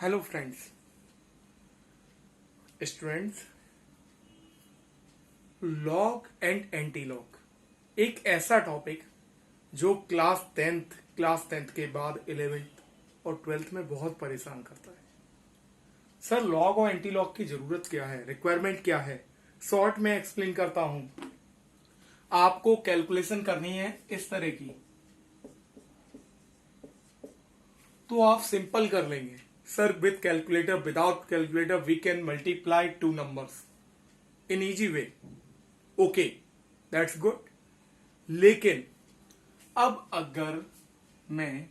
Hello friends, students. Log and anti log एक ऐसा topic जो क्लास टेंथ के बाद 11th और 12th में बहुत परेशान करता है। सर, लॉग और एंटी लॉग की जरूरत क्या है, रिक्वायरमेंट क्या है? शॉर्ट में एक्सप्लेन करता हूं। आपको कैलकुलेशन करनी है इस तरह की, तो आप सिंपल कर लेंगे। Sir, with calculator, without calculator we can multiply two numbers in easy way. Okay, that's good. लेकिन अब अगर मैं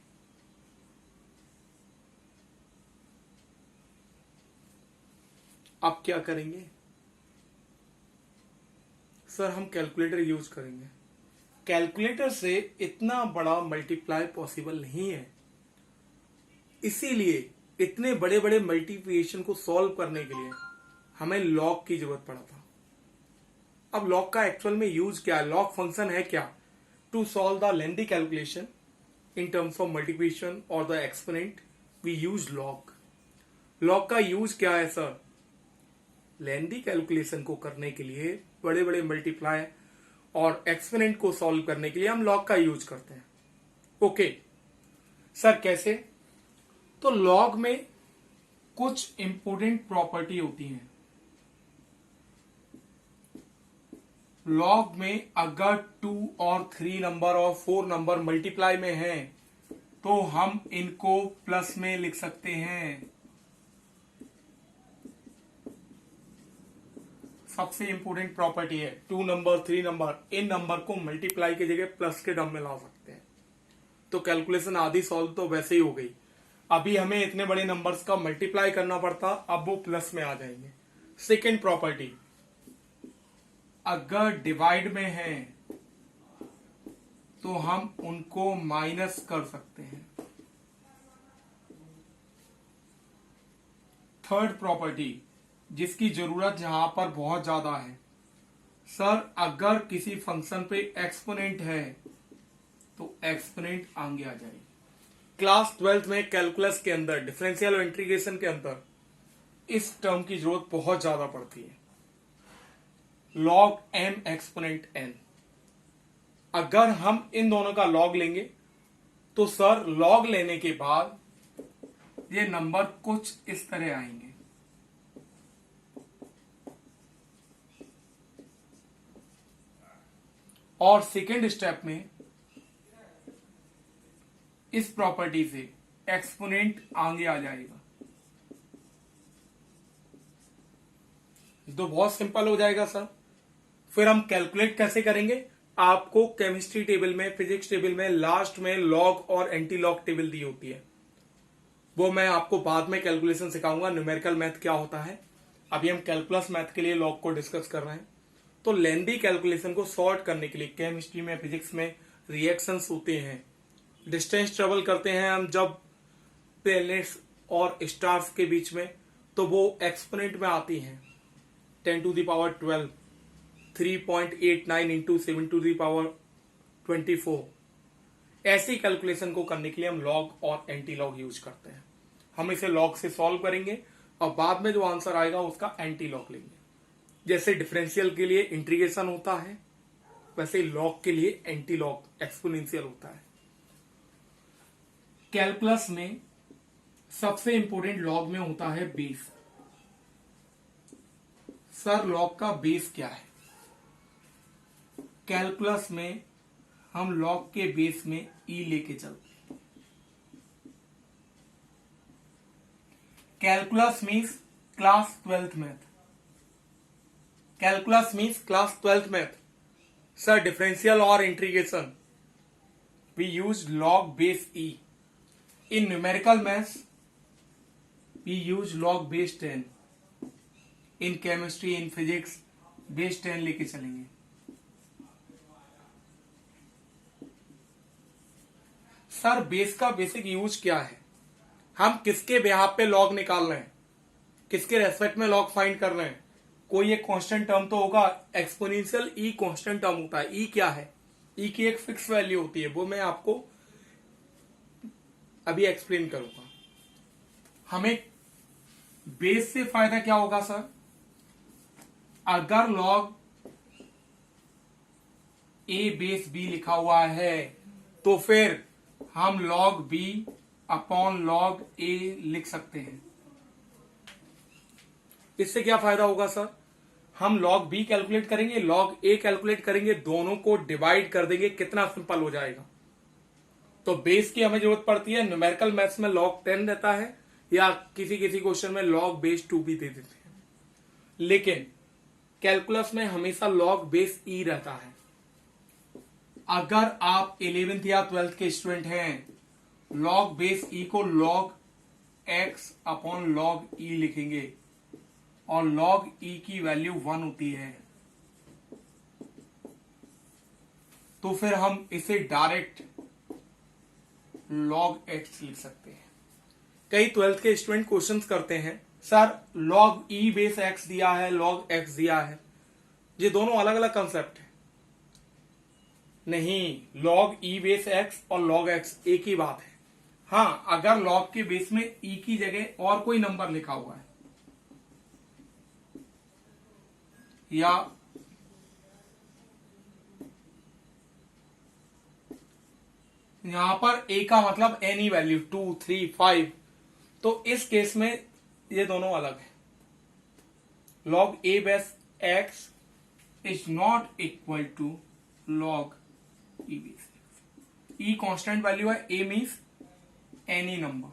अब क्या करेंगे? सर, हम कैलकुलेटर यूज करेंगे। कैलकुलेटर से इतना बड़ा मल्टीप्लाई पॉसिबल नहीं है, इसीलिए इतने बड़े बड़े मल्टीप्लिकेशन को सॉल्व करने के लिए हमें लॉग की जरूरत पड़ा था। अब लॉग का एक्चुअल में यूज क्या है? लॉग फंक्शन है क्या? To solve the lengthy calculation in terms of multiplication और the exponent we use log. Log का यूज क्या है सर? लेंथी कैलकुलेशन को करने के लिए, बड़े बड़े मल्टीप्लाई और एक्सपोनेंट को सॉल्व करने के लिए हम लॉग का यूज करते हैं। ओके सर, कैसे? तो लॉग में कुछ इंपोर्टेंट प्रॉपर्टी होती हैं। लॉग में अगर 2 और 3 नंबर और 4 नंबर मल्टीप्लाई में हैं तो हम इनको प्लस में लिख सकते हैं। सबसे इंपोर्टेंट प्रॉपर्टी है 2 नंबर 3 नंबर, इन नंबर को मल्टीप्लाई की जगह प्लस के टर्म में ला सकते हैं। तो कैलकुलेशन आधी सॉल्व तो वैसे ही हो गई। अभी हमें इतने बड़े नंबर्स का मल्टीप्लाई करना पड़ता, अब वो प्लस में आ जाएंगे। सेकेंड प्रॉपर्टी, अगर डिवाइड में है तो हम उनको माइनस कर सकते हैं। थर्ड प्रॉपर्टी, जिसकी जरूरत जहां पर बहुत ज्यादा है, सर अगर किसी फंक्शन पे एक्सपोनेंट है तो एक्सपोनेंट आगे आ जाएगी। क्लास 12th में कैलकुलस के अंदर, डिफरेंशियल और इंटीग्रेशन के अंदर इस टर्म की जरूरत बहुत ज्यादा पड़ती है, लॉग एम एक्सपोनेंट एन। अगर हम इन दोनों का लॉग लेंगे तो सर लॉग लेने के बाद ये नंबर कुछ इस तरह आएंगे। और सेकेंड स्टेप में इस प्रॉपर्टी से एक्सपोनेंट आगे आ जाएगा। तो बहुत सिंपल हो जाएगा सर। फिर हम कैलकुलेट कैसे करेंगे? आपको केमिस्ट्री टेबल में, फिजिक्स टेबल में लास्ट में लॉग और एंटी लॉग टेबल दी होती है। वो मैं आपको बाद में कैलकुलेशन सिखाऊंगा, न्यूमेरिकल मैथ क्या होता है। अभी हम कैलकुलस मैथ के लिए लॉग को डिस्कस कर रहे हैं। तो लेंथी कैलकुलेशन को सॉर्ट करने के लिए केमिस्ट्री में, फिजिक्स में रिएक्शंस होते हैं, डिस्टेंस ट्रेवल करते हैं हम जब प्लैनेट्स और स्टार्स के बीच में, तो वो एक्सपोनेंट में आती हैं। 10 to the power 12, 3.89 into 7 to the power 24। ऐसी कैलकुलेशन को करने के लिए हम लॉग और एंटी लॉग यूज करते हैं। हम इसे लॉग से सॉल्व करेंगे और बाद में जो आंसर आएगा उसका एंटी लॉग लेंगे। जैसे डिफरेंशियल के लिए इंटीग्रेशन होता है, वैसे लॉग के लिए एंटी लॉग एक्सपोनेंशियल होता है। कैलकुलस में सबसे इंपोर्टेंट लॉग में होता है बेस। सर, लॉग का बेस क्या है? कैलकुलस में हम लॉग के बेस में ई लेके चलते हैं। Calculus means class 12th math. Calculus means class 12th math. Sir, differential और integration we use log base e. In numerical maths we use log base 10। In chemistry, in physics base 10 लेके चलेंगे। Sir, base का basic use क्या है? हम किसके behalf पे log निकाल रहे हैं, किसके रेस्पेक्ट में लॉग फाइंड कर रहे हैं? कोई एक कांस्टेंट टर्म तो होगा। एक्सपोनेंशियल ई कांस्टेंट टर्म होता है। ई क्या है? ई की एक फिक्स वैल्यू होती है, वो मैं आपको अभी एक्सप्लेन करूंगा। हमें बेस से फायदा क्या होगा सर, अगर लॉग ए बेस बी लिखा हुआ है तो फिर हम लॉग बी अपॉन लॉग ए लिख सकते हैं। इससे क्या फायदा होगा सर, हम लॉग बी कैलकुलेट करेंगे, लॉग ए कैलकुलेट करेंगे, दोनों को डिवाइड कर देंगे, कितना सिंपल हो जाएगा। तो बेस की हमें जरूरत पड़ती है, न्यूमेरिकल मैथ्स में log 10 रहता है या किसी किसी क्वेश्चन में log बेस 2 भी दे देते हैं, लेकिन कैलकुलस में हमेशा log बेस ई रहता है। अगर आप 11th या 12th के स्टूडेंट हैं, log बेस ई को log x अपॉन log ई लिखेंगे और log ई की वैल्यू 1 होती है, तो फिर हम इसे डायरेक्ट log x लिख सकते हैं। कई 12th के स्टूडेंट क्वेश्चंस करते हैं, sir log e base x दिया है, log x दिया है, ये दोनों अलग अलग कंसेप्ट है। नहीं, log e बेस x और log x एक ही बात है। हाँ, अगर log के बेस में e की जगह और कोई नंबर लिखा हुआ है या यहां पर a का मतलब एनी वैल्यू 2, 3, 5, तो इस केस में ये दोनों अलग है। log a base x is not equal to log e base x। e constant value है, a मीन्स एनी नंबर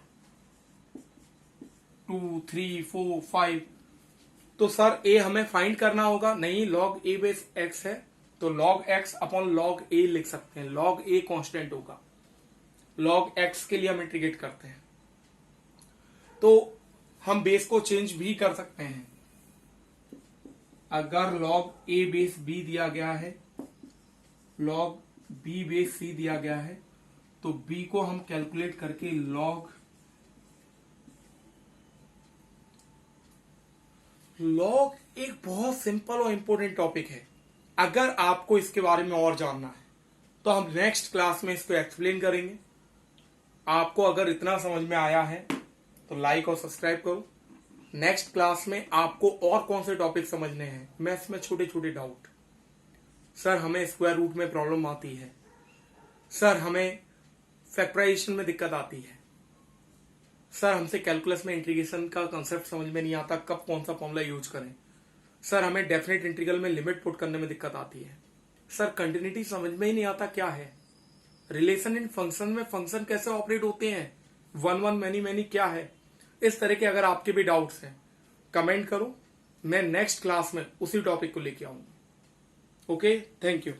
2, 3, 4, 5। तो सर a हमें फाइंड करना होगा, नहीं log a बेस x है तो log x upon log a लिख सकते हैं, log a कांस्टेंट होगा, log x के लिए हम इंटीग्रेट करते हैं। तो हम बेस को चेंज भी कर सकते हैं। अगर log a बेस b दिया गया है, log b बेस c दिया गया है, तो b को हम कैलकुलेट करके log एक बहुत सिंपल और इंपॉर्टेंट टॉपिक है। अगर आपको इसके बारे में और जानना है तो हम नेक्स्ट क्लास में इसको एक्सप्लेन करेंगे। आपको अगर इतना समझ में आया है तो लाइक और सब्सक्राइब करो। नेक्स्ट क्लास में आपको और कौन से टॉपिक समझने हैं, मैथ्स में छोटे छोटे डाउट, सर हमें स्क्वायर रूट में प्रॉब्लम आती है, सर हमें फैक्टराइजेशन में दिक्कत आती है, सर हमसे कैलकुलस में इंटीग्रेशन का कंसेप्ट समझ में नहीं आता, कब कौन सा फॉर्मूला यूज करें, सर हमें डेफिनेट इंटीग्रल में लिमिट पुट करने में दिक्कत आती है, सर कंटिन्यूटी समझ में ही नहीं आता क्या है, रिलेशन इन फंक्शन में फंक्शन कैसे ऑपरेट होते हैं, वन वन मैनी मैनी क्या है। इस तरह के अगर आपके भी डाउट्स हैं कमेंट करो, मैं नेक्स्ट क्लास में उसी टॉपिक को लेके आऊंगा। Okay, thank you.